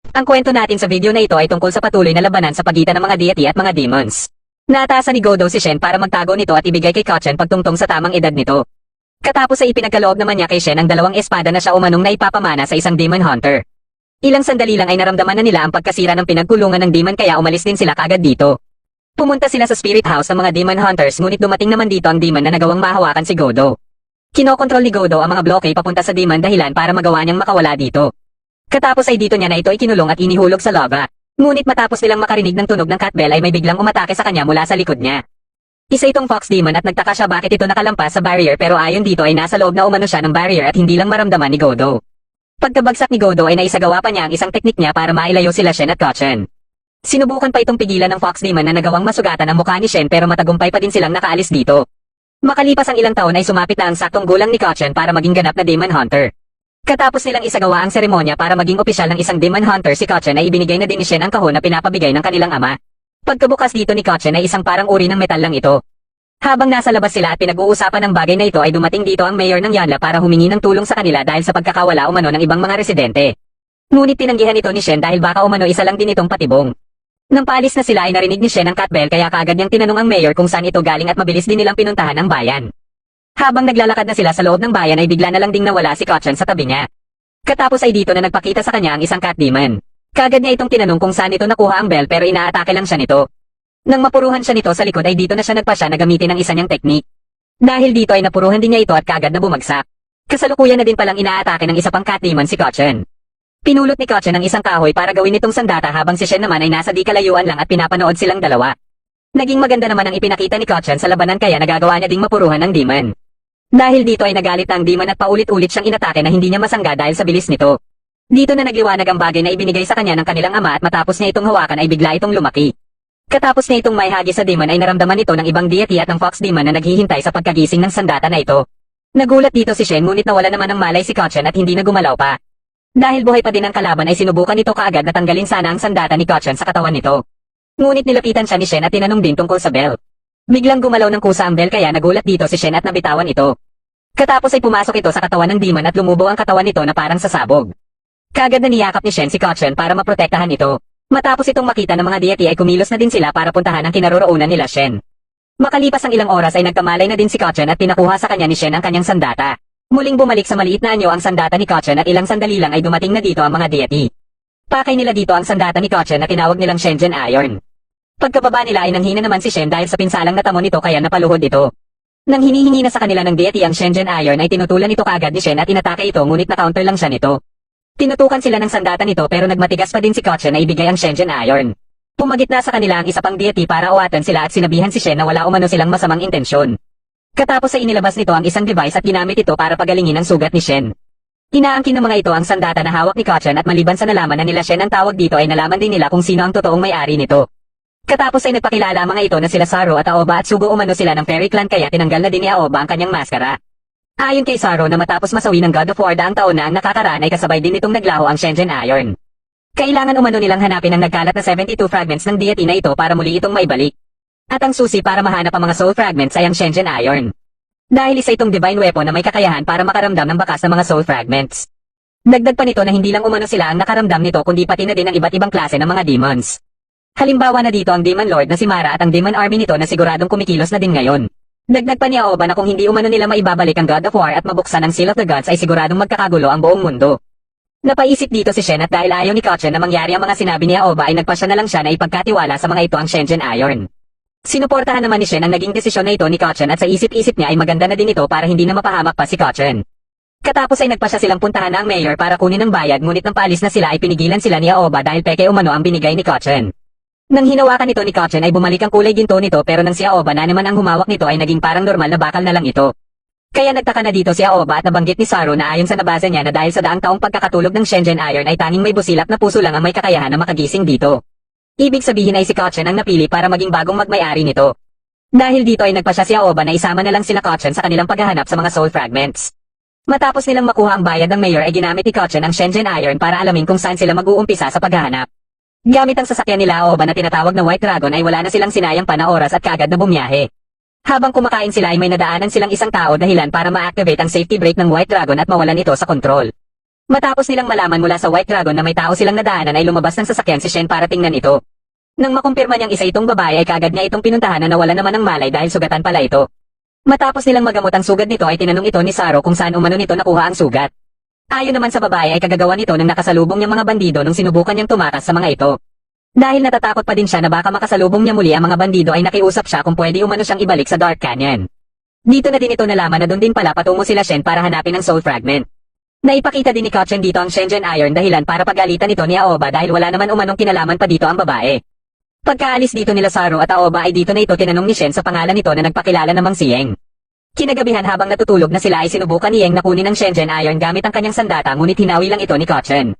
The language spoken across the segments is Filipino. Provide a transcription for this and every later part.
Ang kwento natin sa video na ito ay tungkol sa patuloy na labanan sa pagitan ng mga deity at mga demons. Naatasan ni Godo si Shen para magtago nito at ibigay kay Kachen pagtungtong sa tamang edad nito. Katapos ay ipinagkaloob naman niya kay Shen ang dalawang espada na siya umanong na ipapamana sa isang demon hunter. Ilang sandali lang ay naramdaman na nila ang pagkasira ng pinagkulungan ng demon kaya umalis din sila kaagad dito. Pumunta sila sa spirit house ng mga demon hunters ngunit dumating naman dito ang demon na nagawang mahawakan si Godo. Kinokontrol ni Godo ang mga bloke papunta sa demon dahilan para magawa niyang makawala dito. Katapos ay dito niya na ito ikinulong at inihulog sa lava. Ngunit matapos nilang makarinig ng tunog ng cat bell ay may biglang umatake sa kanya mula sa likod niya. Isa itong fox demon at nagtaka siya bakit ito nakalampas sa barrier pero ayon dito ay nasa loob na umano siya ng barrier at hindi lang maramdaman ni Godo. Pagkabagsak ni Godo ay naisagawa pa niya ang isang teknik niya para mailayo sila Shen at Kachen. Sinubukan pa itong pigilan ng fox demon na nagawang masugatan ang mukha ni Shen pero matagumpay pa din silang nakaalis dito. Makalipas ang ilang taon ay sumapit na ang saktong gulang ni Kachen para maging ganap na demon hunter. Katapos nilang isagawa ang seremonya para maging opisyal ng isang demon hunter si Kachen ay ibinigay na din ni Shen ang kahon na pinapabigay ng kanilang ama. Pagkabukas dito ni Kachen ay isang parang uri ng metal lang ito. Habang nasa labas sila at pinag-uusapan ng bagay na ito ay dumating dito ang mayor ng Yanla para humingi ng tulong sa kanila dahil sa pagkakawala umano ng ibang mga residente. Ngunit tinanggihan ito ni Shen dahil baka umano isa lang din itong patibong. Nang paalis na sila ay narinig ni Shen ang cat bell kaya kaagad niyang tinanong ang mayor kung saan ito galing at mabilis din nilang pinuntahan ang bayan. Habang naglalakad na sila sa loob ng bayan ay bigla na lang ding nawala si Kachen sa tabi niya. Katapos ay dito na nagpakita sa kanya ang isang cat demon. Kaagad niya itong tinanong kung saan ito nakuha ang bell pero inaatake lang siya nito. Nang mapuruhan siya nito sa likod ay dito na siya nagpasya na gamitin ang isa niyang teknik. Dahil dito ay napuruhan din niya ito at kaagad na bumagsak. Kasalukuyan na din palang inaatake ng isa pang cat demon si Kachen. Pinulot ni Kachen ang isang kahoy para gawin itong sandata habang si Shen naman ay nasa di kalayuan lang at pinapanood silang dalawa. Naging maganda naman ang ipinakita ni Kachen sa labanan kaya nagagawa niya ding mapuruhan ang demon. Dahil dito ay nagalit ang demon at paulit-ulit siyang inatake na hindi niya masangga dahil sa bilis nito. Dito na nagliwanag ang bagay na ibinigay sa kanya ng kanilang ama at matapos niya itong hawakan ay bigla itong lumaki. Katapos niya itong maihagi sa demon ay naramdaman ito ng ibang deity at ng fox demon na naghihintay sa pagkagising ng sandata na ito. Nagulat dito si Shen ngunit nawala naman ng malay si Kachen at hindi na gumalaw pa. Dahil buhay pa din ang kalaban ay sinubukan nito kaagad na tanggalin sana ang sandata ni Kachen sa katawan nito. Ngunit nilapitan siya ni Shen at tinanong din tungkol sa bell. Biglang gumalaw ng kusa ang bell kaya nagulat dito si Shen at nabitawan ito. Katapos ay pumasok ito sa katawan ng demon at lumubo ang katawan nito na parang sasabog. Kaagad na niyakap ni Shen si Kachen para maprotektahan ito. Matapos itong makita ng mga deity ay kumilos na din sila para puntahan ang kinaroroonan nila Shen. Makalipas ang ilang oras ay nagkamalay na din si Kachen at pinakuha sa kanya ni Shen ang kanyang sandata. Muling bumalik sa maliit na anyo ang sandata ni Kachen at ilang sandali lang ay dumating na dito ang mga deity. Pakay nila dito ang sandata ni Kachen na tinawag nilang Shenzhen Iron. Pagkababa nila ay nanghina naman si Shen dahil sa pinsalang natamo nito kaya napaluhod ito. Nang hinihingi na sa kanila ng deity ang Shenzhen Iron ay tinutulan ito kaagad ni Shen at inatake ito ngunit na-counter lang siya nito. Tinutukan sila ng sandata nito pero nagmatigas pa din si Kachen na ibigay ang Shenzhen Iron. Pumagit na sa kanila ang isa pang deity para awatan sila at sinabihan si Shen na wala umano silang masamang intensyon. Katapos ay inilabas nito ang isang device at ginamit ito para pagalingin ang sugat ni Shen. Inaangkin ng mga ito ang sandata na hawak ni Kachen at maliban sa nalaman na nila Shen ang tawag dito ay nalaman din nila kung sino ang totoong may-ari nito. Katapos ay nagpakilala ang mga ito na sila Saro at Aoba at sugo umano sila ng Fairy Clan kaya tinanggal na din ni Aoba ang kanyang maskara. Ayon kay Saro na matapos masawi ng God of War daang taon na ang nakakaraan ay kasabay din itong naglaho ang Shenzhen Iron. Kailangan umano nilang hanapin ang nagkalat na 72 fragments ng deity na ito para muli itong maibalik. At ang susi para mahanap ang mga soul fragments ay ang Shenzhen Iron. Dahil isa itong divine weapon na may kakayahan para makaramdam ng bakas ng mga soul fragments. Dagdag pa nito na hindi lang umano sila ang nakaramdam nito kundi pati na din ang iba't ibang klase ng mga demons. Halimbawa na dito ang Demon Lord na si Mara at ang Demon Army nito na siguradong kumikilos na din ngayon. Dagdag pa ni Aoba na kung hindi umano nila maibabalik ang God of War at mabuksan ang Seal of the Gods ay siguradong magkakagulo ang buong mundo. Napaisip dito si Shen at dahil ayaw ni Kachen na mangyari ang mga sinabi ni Aoba ay nagpasya na lang siya na ipagkatiwala sa mga ito ang Shenzhen Iron. Sinuportahan naman ni Shen ang naging desisyon na ito ni Kachen at sa isip-isip niya ay maganda na din ito para hindi na mapahamak pa si Kachen. Katapos ay nagpasya silang puntahan na ang mayor para kunin ang bayad ngunit nang paalis na sila ay pinigilan sila ni Aoba dahil peke umano ang binigay ni Kachen. Nang hinawakan ito ni Kachen ay bumalik ang kulay ginto nito pero nang si Aoba na naman ang humawak nito ay naging parang normal na bakal na lang ito. Kaya nagtaka na dito si Aoba at nabanggit ni Saro na ayon sa nabasa niya na dahil sa daang taong pagkakatulog ng Shenzhen Iron ay tanging may busilak na puso lang ang may kakayahan na makagising dito. Ibig sabihin ay si Kachen ang napili para maging bagong magmay-ari nito. Dahil dito ay nagpasya si Aoba na isama na lang sila Kachen sa kanilang paghahanap sa mga soul fragments. Matapos nilang makuha ang bayad ng mayor ay ginamit ni Kachen ang Shenzhen Iron para alamin kung saan sila mag-uumpisa sa paghahanap. Gamit ang sasakyan nila Aoba na tinatawag na White Dragon ay wala na silang sinayang pa na oras at kaagad na bumiyahe. Habang kumakain sila ay may nadaanan silang isang tao dahilan para ma-activate ang safety brake ng White Dragon at mawalan ito sa kontrol. Matapos nilang malaman mula sa White Dragon na may tao silang nadaanan ay lumabas ng sasakyan si Shen para tingnan ito. Nang makumpirma niyang isa itong babae ay kaagad niya itong pinuntahan na nawala naman ng malay dahil sugatan pala ito. Matapos nilang magamot ang sugat nito ay tinanong ito ni Saro kung saan umano nito nakuha ang sugat. Ayon naman sa babae ay kagagawa nito nang nakasalubong niyang mga bandido nung sinubukan niyang tumakas sa mga ito. Dahil natatakot pa din siya na baka makasalubong niya muli ang mga bandido ay nakiusap siya kung pwede umano siyang ibalik sa Dark Canyon. Dito na din ito nalaman na doon din pala patungo sila Shen para hanapin ang Soul Fragment. Naipakita din ni Kachen dito ang Shenzhen Iron dahilan para pagalitan ito ni Aoba dahil wala naman umanong kinalaman pa dito ang babae. Pagkaalis dito nila Saro at Aoba ay dito na ito tinanong ni Shen sa pangalan nito na nagpakilala namang si Yeng. Kinagabihan habang natutulog na sila ay sinubukan ni Yeng na kunin ang Shenzhen Iron gamit ang kanyang sandata ngunit hinawi lang ito ni Kachen.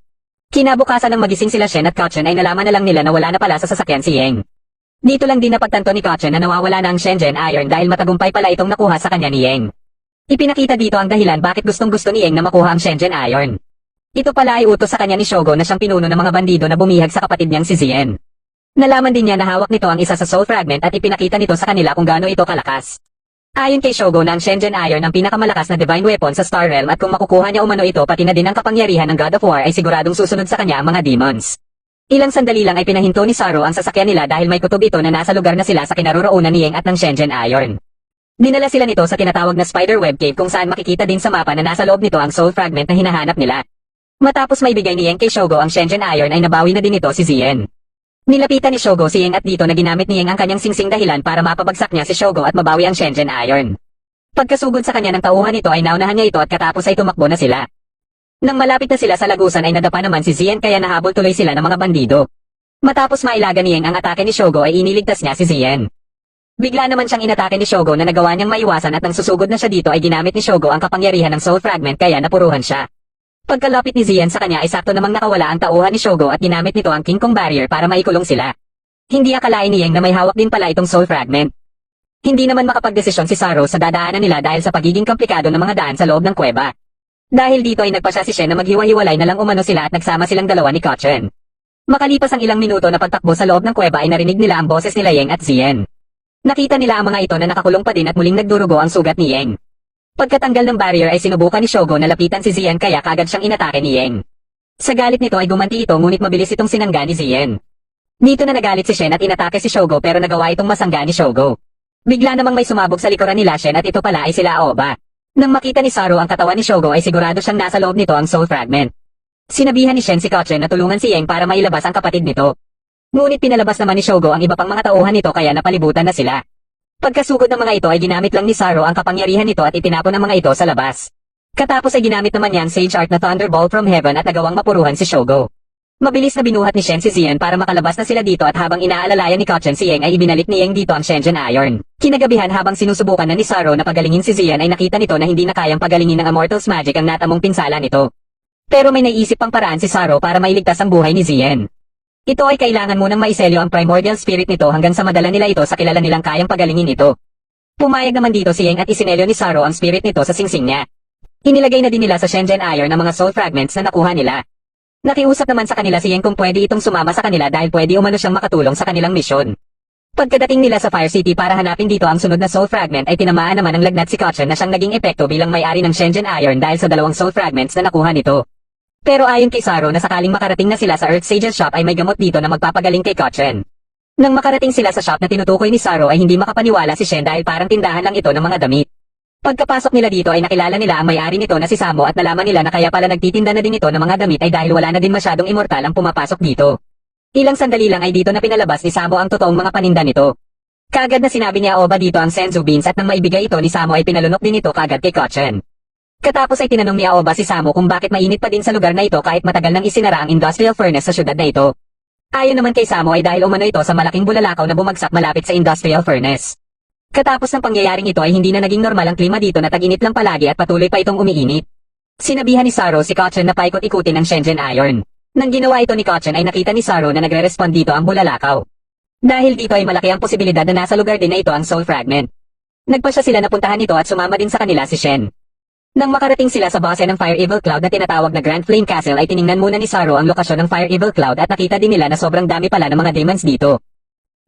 Kinabukasan ng magising sila Shen at Kachen ay nalaman na lang nila na wala na pala sa sasakyan si Yeng. Dito lang din napagtanto ni Kachen na nawawala na ang Shenzhen Iron dahil matagumpay pala itong nakuha sa kanya ni Yeng. Ipinakita dito ang dahilan bakit gustong-gusto ni Yeng na makuha ang Shenzhen Iron. Ito pala ay utos sa kanya ni Shogo na siyang pinuno ng mga bandido na bumihag sa kapatid niyang si Zien. Nalaman din niya na hawak nito ang isa sa Soul Fragment at ipinakita nito sa kanila kung gaano ito kalakas. Ayon kay Shogo na ang Shenzhen Iron ang pinakamalakas na divine weapon sa Star Realm at kung makukuha niya umano ito pati na din ang kapangyarihan ng God of War ay siguradong susunod sa kanya ang mga demons. Ilang sandali lang ay pinahinto ni Saro ang sasakyan nila dahil may kutob ito na nasa lugar na sila sa kinaroroonan ni Yeng at ng Shenzhen Iron. Dinala sila nito sa tinatawag na Spiderweb Cave kung saan makikita din sa mapa na nasa loob nito ang Soul Fragment na hinahanap nila. Matapos maibigay ni Yeng kay Shogo ang Shenzhen Iron ay nabawi na din ito si Zien. Nilapitan ni Shogo si Yeng at dito na ginamit ni Yeng ang kanyang singsing dahilan para mapabagsak niya si Shogo at mabawi ang Shenzhen Iron. Pagkasugod sa kanya ng tauhan nito ay naunahan niya ito at katapos ay tumakbo na sila. Nang malapit na sila sa lagusan ay nadapa naman si Zien kaya nahabol tuloy sila ng mga bandido. Matapos mailaga ni Yeng ang atake ni Shogo ay iniligtas niya si Zien. Bigla naman siyang inatake ni Shogo na nagawa niyang maiwasan at nang susugod na siya dito ay ginamit ni Shogo ang kapangyarihan ng Soul Fragment kaya napuruhan siya. Pagkalapit ni Zien sa kanya ay sakto namang nakawala ang tauhan ni Shogo at ginamit nito ang King Kong Barrier para maikulong sila. Hindi akalain ni Yeng na may hawak din pala itong Soul Fragment. Hindi naman makapagdesisyon si Saro sa dadaanan nila dahil sa pagiging komplikado ng mga daan sa loob ng kuweba. Dahil dito ay nagpasya si Shen na maghiwa-hiwalay na lang umano sila at nagsama silang dalawa ni Kachen. Makalipas ang ilang minuto na pagtakbo sa loob ng kuweba ay narinig nila ang boses nila Yeng at Zien. Nakita nila ang mga ito na nakakulong pa din at muling nagdurugo ang sugat ni Yeng. Pagkatanggal ng barrier ay sinubukan ni Shogo na lapitan si Zien kaya kagad siyang inatake ni Yeng. Sa galit nito ay gumanti ito ngunit mabilis itong sinangga ni Zien. Dito na nagalit si Shen at inatake si Shogo pero nagawa itong masangga ni Shogo. Bigla namang may sumabog sa likuran nila Shen at ito pala ay sila Aoba. Nang makita ni Saro ang katawan ni Shogo ay sigurado siyang nasa loob nito ang Soul Fragment. Sinabihan ni Shen si Kachen na tulungan si Yeng para mailabas ang kapatid nito. Ngunit pinalabas naman ni Shogo ang iba pang mga tauhan nito kaya napalibutan na sila. Pagkasugod ng mga ito ay ginamit lang ni Saro ang kapangyarihan nito at itinapon ang mga ito sa labas. Katapos ay ginamit naman niya ang Sage Art na Thunderbolt from Heaven at nagawang mapuruhan si Shogo. Mabilis na binuhat ni Shen si Zien para makalabas na sila dito at habang inaalalayan ni Kachen si Yeng ay ibinalik ni Yeng dito ang Shenzhen Iron. Kinagabihan habang sinusubukan na ni Saro na pagalingin si Zien ay nakita nito na hindi na kayang pagalingin ng Immortal's Magic ang natamong pinsala nito. Pero may naisip pang paraan si Saro para mailigtas ang buhay ni Zien. Ito ay kailangan munang maiselyo ang primordial spirit nito hanggang sa madala nila ito sa kilala nilang kayang pagalingin ito. Pumayag naman dito si Yeng at isinelyo ni Saro ang spirit nito sa singsing niya. Inilagay na din nila sa Shenzhen Iron ang mga soul fragments na nakuha nila. Nakiusap naman sa kanila si Yeng kung pwede itong sumama sa kanila dahil pwede umano siyang makatulong sa kanilang misyon. Pagkadating nila sa Fire City para hanapin dito ang sunod na soul fragment ay tinamaan naman ng lagnat si Kachen na siyang naging epekto bilang may-ari ng Shenzhen Iron dahil sa dalawang soul fragments na nakuha nito. Pero ayon kay Saro na sakaling makarating na sila sa Earth Sage's shop ay may gamot dito na magpapagaling kay Kachen. Nang makarating sila sa shop na tinutukoy ni Saro ay hindi makapaniwala si Shen dahil parang tindahan lang ito ng mga damit. Pagkapasok nila dito ay nakilala nila ang may-ari nito na si Samo at nalaman nila na kaya pala nagtitinda na din ito ng mga damit ay dahil wala na din masyadong immortal ang pumapasok dito. Ilang sandali lang ay dito na pinalabas ni Samo ang totoong mga paninda nito. Kaagad na sinabi niya Oba dito ang Senzu Beans at nang maibigay ito ni Samo ay pinalunok din ito kaagad kay Kachen. Katapos ay tinanong ni Aoba si Samo kung bakit mainit pa din sa lugar na ito kahit matagal nang isinara ang industrial furnace sa syudad na ito. Ayon naman kay Samo ay dahil umano ito sa malaking bulalakaw na bumagsak malapit sa industrial furnace. Katapos ng pangyayaring ito ay hindi na naging normal ang klima dito na tag-init lang palagi at patuloy pa itong umiinit. Sinabihan ni Saro si Kachen na paikot-ikutin ang Shenzhen Iron. Nang ginawa ito ni Kachen ay nakita ni Saro na nagre-respond dito ang bulalakaw. Dahil dito ay malaki ang posibilidad na nasa lugar din na ito ang soul fragment. Nagpasya sila na puntahan ito at sumama din sa kanila si Shen. Nang makarating sila sa base ng Fire Evil Cloud na tinatawag na Grand Flame Castle ay tiningnan muna ni Saro ang lokasyon ng Fire Evil Cloud at nakita din nila na sobrang dami pala ng mga demons dito.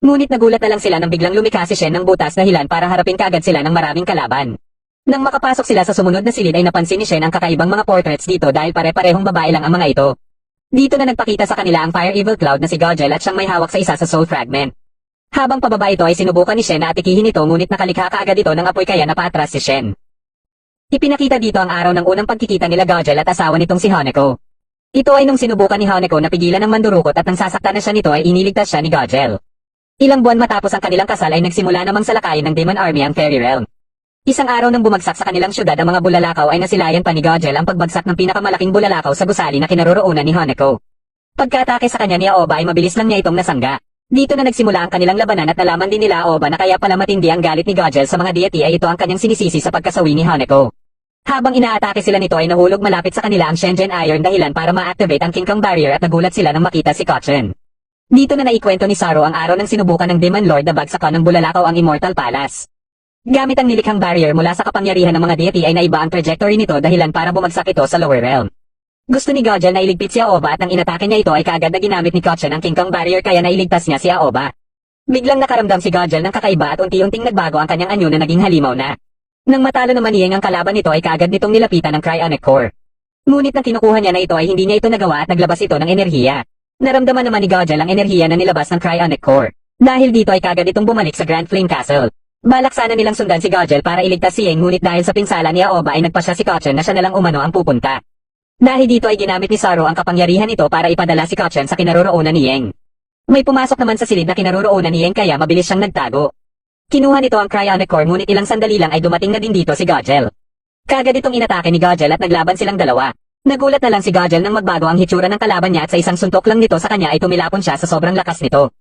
Ngunit nagulat na lang sila nang biglang lumikha si Shen ng butas dahilan para harapin kaagad sila ng maraming kalaban. Nang makapasok sila sa sumunod na silid ay napansin ni Shen ang kakaibang mga portraits dito dahil pare-parehong babae lang ang mga ito. Dito na nagpakita sa kanila ang Fire Evil Cloud na si Gogel at siyang may hawak sa isa sa soul fragment. Habang pababa ito ay sinubukan ni Shen na atikihin ito ngunit nakalikha kaagad ito ng apoy kaya napaatras si Shen. Ipinakita dito ang araw ng unang pagkikita nila Gogel at asawa nitong si Haneko. Ito ay nung sinubukan ni Haneko na pigilan ng mandurukot at nang sasaktan na siya nito ay iniligtas siya ni Gogel. Ilang buwan matapos ang kanilang kasal ay nagsimula namang salakayin ng Demon Army ang Fairy Realm. Isang araw nang bumagsak sa kanilang syudad ang mga bulalakaw ay nasilayan pa ni Gogel ang pagbagsak ng pinakamalaking bulalakaw sa gusali na kinaroroonan ni Haneko. Pagkaatake sa kanya ni Aoba ay mabilis lang niya itong nasangga. Dito na nagsimula ang kanilang labanan at nalaman din nila Aoba na kaya pala matindi ang galit ni Gogel sa mga deity ay ito ang kanyang sinisisi sa pagkasawi ni Haneko. Habang inaatake sila nito ay nahulog malapit sa kanila ang Shenzhen Iron dahilan para ma-activate ang King Kong Barrier at nagulat sila nang makita si Kochen. Dito na naikwento ni Saro ang araw ng sinubukan ng Demon Lord na bagsakan ng bulalakaw ang Immortal Palace. Gamit ang nilikhang barrier mula sa kapangyarihan ng mga deity ay naiba ang trajectory nito dahilan para bumagsak ito sa lower realm. Gusto ni Gogel na iligpit si Aoba at nang inatake niya ito ay kaagad na ginamit ni Kochen ang King Kong Barrier kaya nailigtas niya si Aoba. Biglang nakaramdam si Gogel ng kakaiba at unti-unting nagbago ang kanyang anyo na naging halimaw na. Nang matalo naman Nieng ang kalaban nito ay kaagad nitong nilapitan ng Cryonic Core. Ngunit nang kinukuha niya na ito ay hindi niya ito nagawa at naglabas ito ng enerhiya. Naramdaman naman ni Gogel ang enerhiya na nilabas ng Cryonic Core. Dahil dito ay kaagad itong bumalik sa Grand Flame Castle. Balak sana nilang sundan si Gogel para iligtas si Nieng ngunit dahil sa pinsala ni Aoba ay nagpasya si Kochen na siya nalang umano ang pupunta. Dahil dito ay ginamit ni Saro ang kapangyarihan nito para ipadala si Kochen sa kinaroroonan ni Nieng. May pumasok naman sa silid na kinaroroonan ni Nieng kaya mabilis siyang nagtago. Kinuha nito ang Cryonic Core ngunit ilang sandali lang ay dumating na din dito si Gogel. Kagad itong inatake ni Gogel at naglaban silang dalawa. Nagulat na lang si Gogel nang magbago ang hitsura ng kalaban niya at sa isang suntok lang nito sa kanya ay tumilapon siya sa sobrang lakas nito.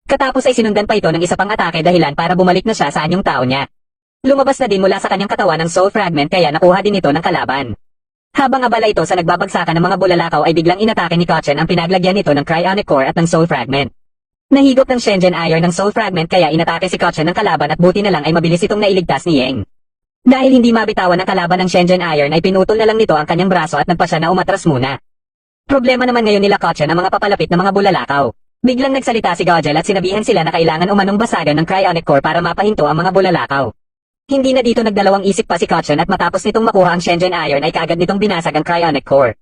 Katapos ay sinundan pa ito ng isa pang atake dahilan para bumalik na siya sa anyong tao niya. Lumabas na din mula sa kanyang katawan ng soul fragment kaya nakuha din ito ng kalaban. Habang abala ito sa nagbabagsakan ng mga bulalakaw ay biglang inatake ni Kochen ang pinaglagyan nito ng Cryonic Core at ng soul fragment. Nahigop ng Shenzhen Iron ng soul fragment kaya inatake si Kochen ng kalaban at buti na lang ay mabilis itong nailigtas ni Nieng. Dahil hindi mabitawan ng kalaban ng Shenzhen Iron ay pinutol na lang nito ang kanyang braso at nagpa siya na umatras muna. Problema naman ngayon nila Kochen ang mga papalapit na mga bulalakaw. Biglang nagsalita si Gogel at sinabihan sila na kailangan umanong basagan ng Cryonic Core para mapahinto ang mga bulalakaw. Hindi na dito nagdalawang isip pa si Kochen at matapos nitong makuha ang Shenzhen Iron ay kaagad nitong binasag ang Cryonic Core.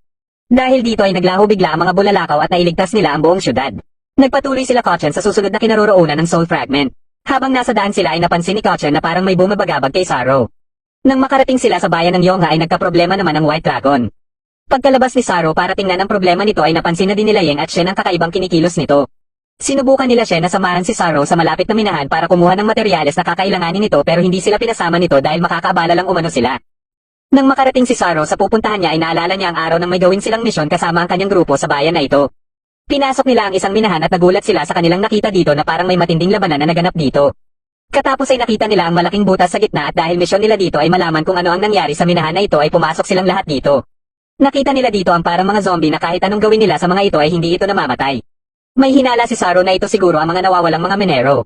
Dahil dito ay naglaho bigla ang mga bulalakaw at nailigtas nila ang buong syudad. Nagpatuloy sila Kochen sa susunod na kinaroroonan ng Soul Fragment. Habang nasa daan sila ay napansin ni Kochen na parang may bumabagabag kay Saro. Nang makarating sila sa bayan ng Yongha ay nagkaproblema naman ang White Dragon. Pagkalabas ni Saro para tingnan ang problema nito ay napansin na din nila Nieng at Shen ang kakaibang kinikilos nito. Sinubukan nila Shen na samahan si Saro sa malapit na minahan para kumuha ng materyales na kakailanganin nito pero hindi sila pinasama nito dahil makakaabala lang umano sila. Nang makarating si Saro sa pupuntahan niya ay naalala niya ang araw nang may gawin silang misyon kasama ang kanyang grupo sa bayan na ito. Pinasok nila ang isang minahan at nagulat sila sa kanilang nakita dito na parang may matinding labanan na naganap dito. Katapos ay nakita nila ang malaking butas sa gitna at dahil misyon nila dito ay malaman kung ano ang nangyari sa minahan na ito ay pumasok silang lahat dito. Nakita nila dito ang parang mga zombie na kahit anong gawin nila sa mga ito ay hindi ito namamatay. May hinala si Saro na ito siguro ang mga nawawalang mga minero.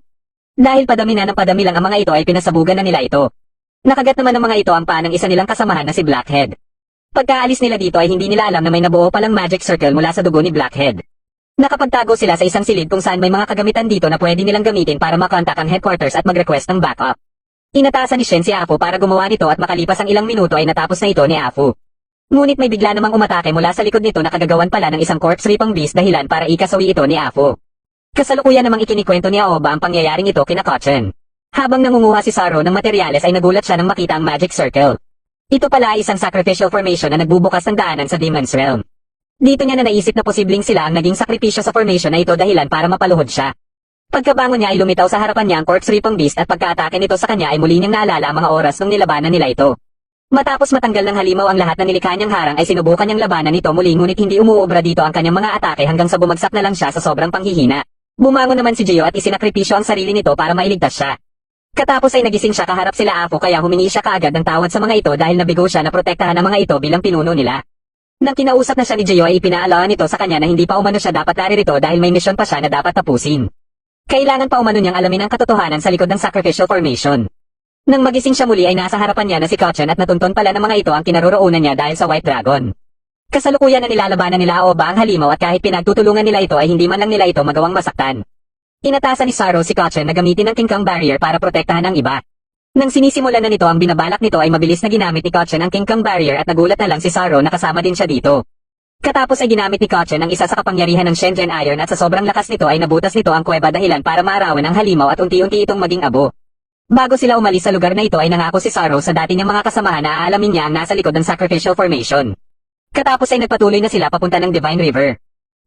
Dahil padami na ng padami lang ang mga ito ay pinasabugan na nila ito. Nakagat naman ng mga ito ang paa ng isa nilang kasamahan na si Blackhead. Pagkaalis nila dito ay hindi nila alam na may nabuo palang magic circle mula sa dugo ni Blackhead. Nakapagtago sila sa isang silid kung saan may mga kagamitan dito na pwede nilang gamitin para makontak ang headquarters at mag-request ng backup. Inatasan ni Shen si Afu para gumawa nito at makalipas ang ilang minuto ay natapos na ito ni Afu. Ngunit may bigla namang umatake mula sa likod nito na kagagawan pala ng isang corpse ripang beast dahilan para ikasawi ito ni Afu. Kasalukuyan namang ikinikwento ni Aoba ang pangyayaring ito kina Kochen. Habang nangunguha si Saro ng materyales ay nagulat siya nang makita ang magic circle. Ito pala ay isang sacrificial formation na nagbubukas ng daanan sa Demon's Realm. Dito niya na naisip na posibleng sila ang naging sakripisyo sa formation na ito dahilan para mapaluhod siya. Pagkabangon niya ay lumitaw sa harapan niya ang corpse ripang beast at pagkaatake nito sa kanya ay muli niyang naalala ang mga oras nung nilabanan nila ito. Matapos matanggal ng halimaw ang lahat na nilikha niyang harang ay sinubukan niyang labanan nito muli ngunit hindi umuobra dito ang kanyang mga atake hanggang sa bumagsak na lang siya sa sobrang panghihina. Bumangon naman si Gio at isinakripisyo ang sarili nito para mailigtas siya. Katapos ay nagising siya kaharap sila Afu kaya humingi siya kaagad ng tawad sa mga ito dahil nabigo siya na protektahan ang mga ito bilang pinuno nila. Nang kinausap na siya ni Gio ay ipinaalala nito sa kanya na hindi pa umano siya dapat naririto dahil may misyon pa siya na dapat tapusin. Kailangan pa umano niyang alamin ang katotohanan sa likod ng sacrificial formation. Nang magising siya muli ay nasa harapan niya na si Kochen at natunton pala ng mga ito ang kinaroroonan niya dahil sa White Dragon. Kasalukuyan na nilalabanan nila Aoba ang halimaw at kahit pinagtutulungan nila ito ay hindi man lang nila ito magawang masaktan. Inatasan ni Saro si Kochen na gamitin ang King Kong Barrier para protektahan ang iba. Nang sinisimulan na nito ang binabalak nito ay mabilis na ginamit ni Kotchen ang King Kong Barrier at nagulat na lang si Saro na kasama din siya dito. Katapos ay ginamit ni Kotchen ang isa sa kapangyarihan ng Shenzhen Iron at sa sobrang lakas nito ay nabutas nito ang kuweba dahilan para maarawan ang halimaw at unti-unti itong maging abo. Bago sila umalis sa lugar na ito ay nangako si Saro sa dati niyang mga kasamahan na aalamin niya ang nasa likod ng Sacrificial Formation. Katapos ay nagpatuloy na sila papunta ng Divine River.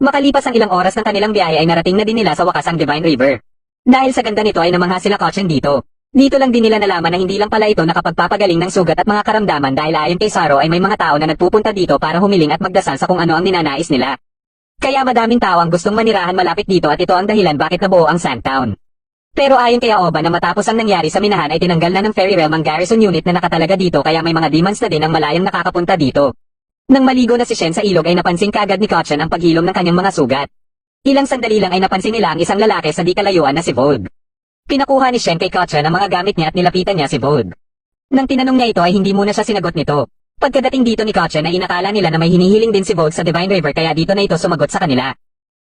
Makalipas ang ilang oras ng kanilang biyahe ay narating na din nila sa wakas ang Divine River. Dahil sa ganda nito ay namangha sila Kotchen dito. Dito lang din nila nalaman na hindi lang pala ito nakapagpapagaling ng sugat at mga karamdaman dahil ayon kay Saro ay may mga tao na nagpupunta dito para humiling at magdasal sa kung ano ang ninanais nila. Kaya madaming tao ang gustong manirahan malapit dito at ito ang dahilan bakit nabuo ang Sandtown. Pero ayon kay Aoba na matapos ang nangyari sa minahan ay tinanggal na ng Fairy Realm ang garrison unit na nakatalaga dito kaya may mga demons na din ang malayang nakakapunta dito. Nang maligo na si Shen sa ilog ay napansin kaagad ni Kotchen ang paghilom ng kanyang mga sugat. Ilang sandali lang ay napansin nila ang isang lalaki sa di kalayuan na si Vogue. Pinakuha ni Shen kay Kotchen ang mga gamit niya at nilapitan niya si Vogue. Nang tinanong niya ito ay hindi muna siya sinagot nito. Pagkadating dito ni Kotchen ay inakala nila na may hinihiling din si Vogue sa Divine River kaya dito na ito sumagot sa kanila.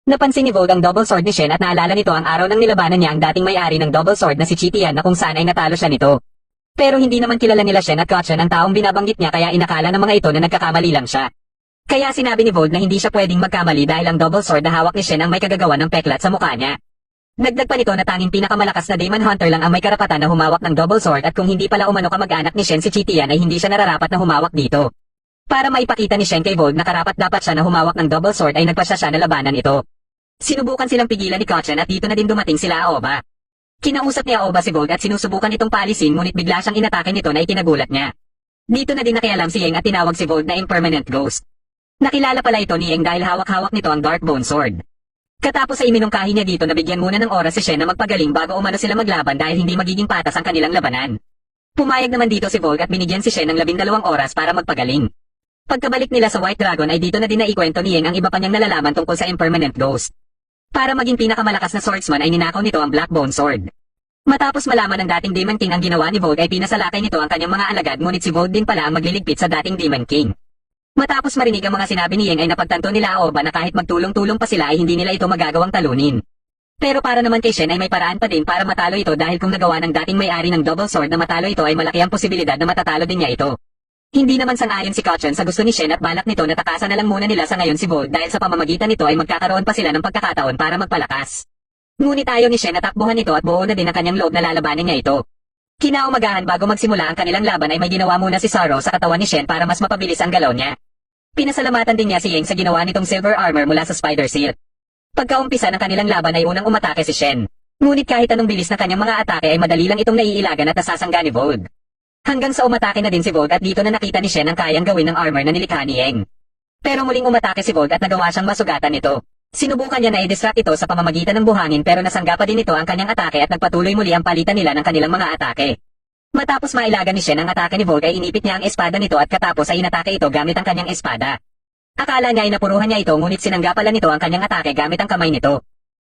Napansin ni Vogue ang double sword ni Shen at naalala nito ang araw ng nilabanan niya ang dating may-ari ng double sword na si Chitian na kung saan ay natalo siya nito. Pero hindi naman kilala nila Shen at Kotchen ang taong binabanggit niya kaya inakala ng mga ito na nagkakamali lang siya. Kaya sinabi ni Vogue na hindi siya pwedeng magkamali dahil ang double sword na hawak ni Shen ang may kagagawa ng peklat sa mukha niya. Dagdag pa nito na tanging pinakamalakas na Demon Hunter lang ang may karapatan na humawak ng double sword at kung hindi pala umano kamag-anak ni Shen si Chitian ay hindi siya nararapat na humawak dito. Para maipakita ni Shen kay Vogue na karapat dapat siya na humawak ng double sword ay nagpasya siya na labanan ito. Sinubukan silang pigilan ni Kotchen at dito na din dumating sila Aoba. Kinausap ni Aoba si Vogue at sinusubukan itong paalisin ngunit bigla siyang inatake nito na ikinagulat niya. Dito na din nakialam si Yeng at tinawag si Vogue na Impermanent Ghost. Nakilala pala ito ni Yeng dahil hawak-hawak nito ang Dark Bone Sword. Katapos ay iminungkahi niya dito na bigyan muna ng oras si Shen na magpagaling bago umano sila maglaban dahil hindi magiging patas ang kanilang labanan. Pumayag naman dito si Vogue at binigyan si Shen ng 12 oras para magpagaling. Pagkabalik nila sa White Dragon ay dito na din naikwento ni Yeng ang iba pa niyang nalalaman tungkol sa Impermanent Ghost. Para maging pinakamalakas na swordsman ay ninakaw nito ang Black Bone Sword. Matapos malaman ng dating Demon King ang ginawa ni Vogue ay pinasalakay nito ang kanyang mga alagad ngunit si Vogue din pala ang magliligpit sa dating Demon King. Matapos marinig ang mga sinabi ni Yeng ay napagtanto nila Aoba na kahit magtulong-tulong pa sila ay hindi nila ito magagawang talunin. Pero para naman kay Shen ay may paraan pa din para matalo ito dahil kung nagawa ng dating may-ari ng double sword na matalo ito ay malaki ang posibilidad na matatalo din niya ito. Hindi naman sang-ayon si Kotchen sa gusto ni Shen at balak nito na takasan na lang muna nila sa ngayon si Vogue dahil sa pamamagitan nito ay magkakaroon pa sila ng pagkakataon para magpalakas. Ngunit ayaw ni Shen na takbuhan ito at buo na din ang kanyang loob na lalabanin niya ito. Kinaumagahan bago magsimula ang kanilang laban ay may ginawa muna si Saro sa katawan ni Shen para mas mapabilis ang galaw niya. Pinasalamatan din niya si Yeng sa ginawa nitong silver armor mula sa Spider Silk. Pagkaumpisa ng kanilang laban ay unang umatake si Shen. Ngunit kahit anong bilis na kanyang mga atake ay madali lang itong naiilagan at nasasangga ni Vogue. Hanggang sa umatake na din si Vogue at dito na nakita ni Shen ang kayang gawin ng armor na nilikha ni Yeng. Pero muling umatake si Vogue at nagawa siyang masugatan nito. Sinubukan niya na i-distract ito sa pamamagitan ng buhangin pero nasangga pa din ito ang kanyang atake at nagpatuloy muli ang palitan nila ng kanilang mga atake. Matapos mailagan ni Shen ang atake ni Vogue ay inipit niya ang espada nito at katapos ay inatake ito gamit ang kanyang espada. Akala niya ay napuruhan niya ito ngunit sinangga pala nito ang kanyang atake gamit ang kamay nito.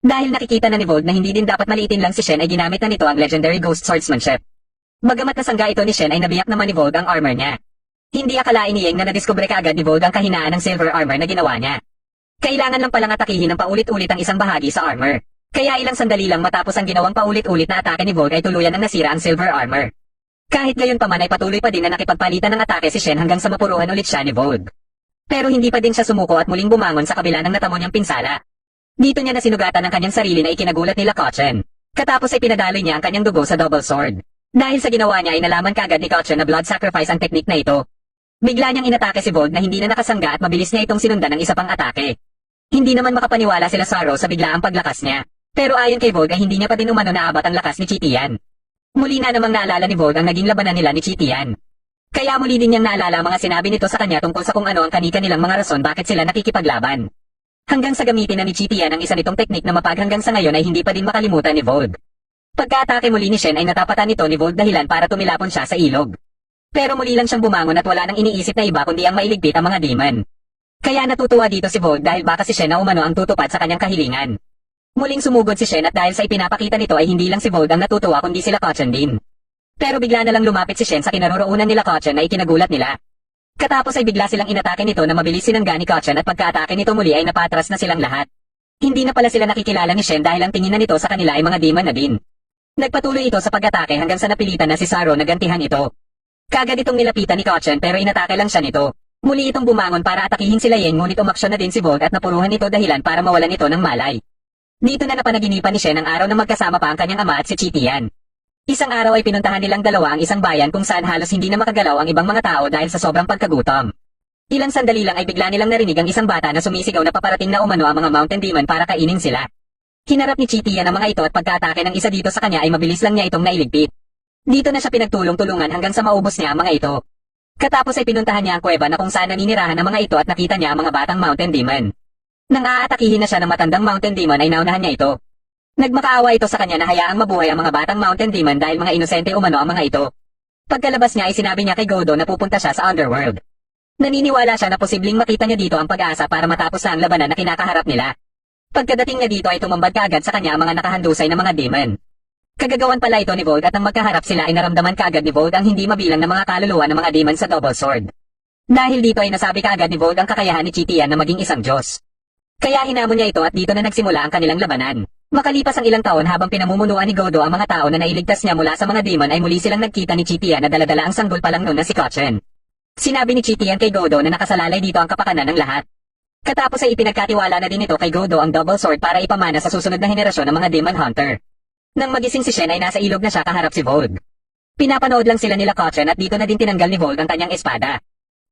Dahil nakikita na ni Vogue na hindi din dapat maliitin lang si Shen ay ginamit na nito ang legendary ghost swordsmanship. Bagamat nasangga ito ni Shen ay nabiyak naman ni Vogue ang armor niya. Hindi akalain ni Yeng na nadiskubre kaagad ni Vogue ang kahinaan ng silver armor na ginawa niya. Kailangan lang palang atakihin ng paulit-ulit ang isang bahagi sa armor. Kaya ilang sandali lang matapos ang ginawang paulit-ulit na atake ni Vogue ay tuluyan ng nasira ang silver armor. Kahit gayon pa man ay patuloy pa din na nakipagpalitan ng atake si Shen hanggang sa mapuruhan ulit siya ni Vogue. Pero hindi pa din siya sumuko at muling bumangon sa kabila ng natamo niyang pinsala. Dito niya nasinugatan ang kanyang sarili na ikinagulat nila Kotchen. Katapos ay pinadaloy niya ang kanyang dugo sa double sword. Dahil sa ginawa niya ay nalaman kaagad ni Kotchen na blood sacrifice ang teknik na ito. Bigla niyang inatake si Vogue na hindi na nakasangga at mabilis niya itong sinundan ng isa pang atake. Hindi naman makapaniwala sila Saro sa biglaang paglakas niya. Pero ayon kay Vogue ay hindi niya pa din umano naabot ang lakas ni Chitian. Muli na namang naalala ni Vogue ang naging labanan nila ni Chitian. Kaya muli din niyang naalala mga sinabi nito sa kanya tungkol sa kung ano ang kanika nilang mga rason bakit sila nakikipaglaban. Hanggang sa gamitin na ni Chitian ang isa nitong teknik na mapag hanggang sa ngayon ay hindi pa din makalimutan ni Vogue. Pagka-atake muli ni Shen ay natapatan nito ni Vogue dahilan para tumilapon siya sa ilog. Pero muli lang siyang bumangon at wala nang iniisip na iba kundi ang mailigpit ang mga demon. Kaya natutuwa dito si Vogue dahil baka si Shen na umano ang tutupad sa kanyang kahilingan. Muling sumugod si Shen at dahil sa ipinapakita nito ay hindi lang si Vogue ang natutuwa kundi sila Kotchen din. Pero bigla na lang lumapit si Shen sa kinaroroonan nila Kotchen na ikinagulat nila. Katapos ay bigla silang inatake nito na mabilis sinangga ni Kotchen at pagka-atake nito muli ay napatras na silang lahat. Hindi na pala sila nakikilala ni Shen dahil ang tingin na nito sa kanila ay mga demon na din. Nagpatuloy ito sa pag-atake hanggang sa napilitan na si Saro na gantihan ito. Kaagad itong nilapitan ni Kochen pero inatake lang siya nito. Muli itong bumangon para atakihin sila Yang ngunit umaksyon na din si Volt at napuruhan ito dahilan para mawalan ito ng malay. Dito na napanaginipan ni Shen ang araw na magkasama pa ang kanyang ama at si Chitian. Isang araw ay pinuntahan nilang dalawa ang isang bayan kung saan halos hindi na makagalaw ang ibang mga tao dahil sa sobrang pagkagutom. Ilang sandali lang ay bigla nilang narinig ang isang bata na sumisigaw na paparating na umano ang mga Mountain Demon para kainin sila. Hinarap ni Chitian ang mga ito at pagkaatake ng isa dito sa kanya ay mabilis lang niya itong nailigpit. Dito na siya pinagtulong-tulungan hanggang sa maubos niya ang mga ito. Katapos ay pinuntahan niya ang kuweba na kung saan naninirahan ang mga ito at nakita niya ang mga batang Mountain Demon. Nang aatakihin na siya ng matandang Mountain Demon ay naunahan niya ito. Nagmakaawa ito sa kanya na hayaang mabuhay ang mga batang Mountain Demon dahil mga inosente umano ang mga ito. Pagkalabas niya ay sinabi niya kay Godo na pupunta siya sa Underworld. Naniniwala siya na posibleng makita niya dito ang pag-asa para matapos na ang labanan na kinakaharap nila. Pagkadating niya dito ay tumambad kaagad sa kanya ang mga nakahandusay na mga demon. Kagagawan pala ito ni Volt at nang magkaharap sila ay naramdaman kaagad ni Volt ang hindi mabilang na mga kaluluwa ng mga demon sa Double Sword. Dahil dito ay nasabi kaagad ni Volt ang kakayahan ni Chitian na maging isang Diyos. Kaya hinamon niya ito at dito na nagsimula ang kanilang labanan. Makalipas ang ilang taon habang pinamumunuan ni Godo ang mga tao na nailigtas niya mula sa mga demon ay muli silang nagkita ni Chitian na daladala ang sanggol pa lang noon na si Kochen. Sinabi ni Chitian kay Godo na nakasalalay dito ang kapakanan ng lahat. Katapos ay ipinagkatiwala na din ito kay Godo ang Double Sword para ipamana sa susunod na henerasyon ng mga Demon Hunter. Nang magising si Shen ay nasa ilog na siya kaharap si Vold. Pinapanood lang sila nila Kochen at dito na din tinanggal ni Vold ang kanyang espada.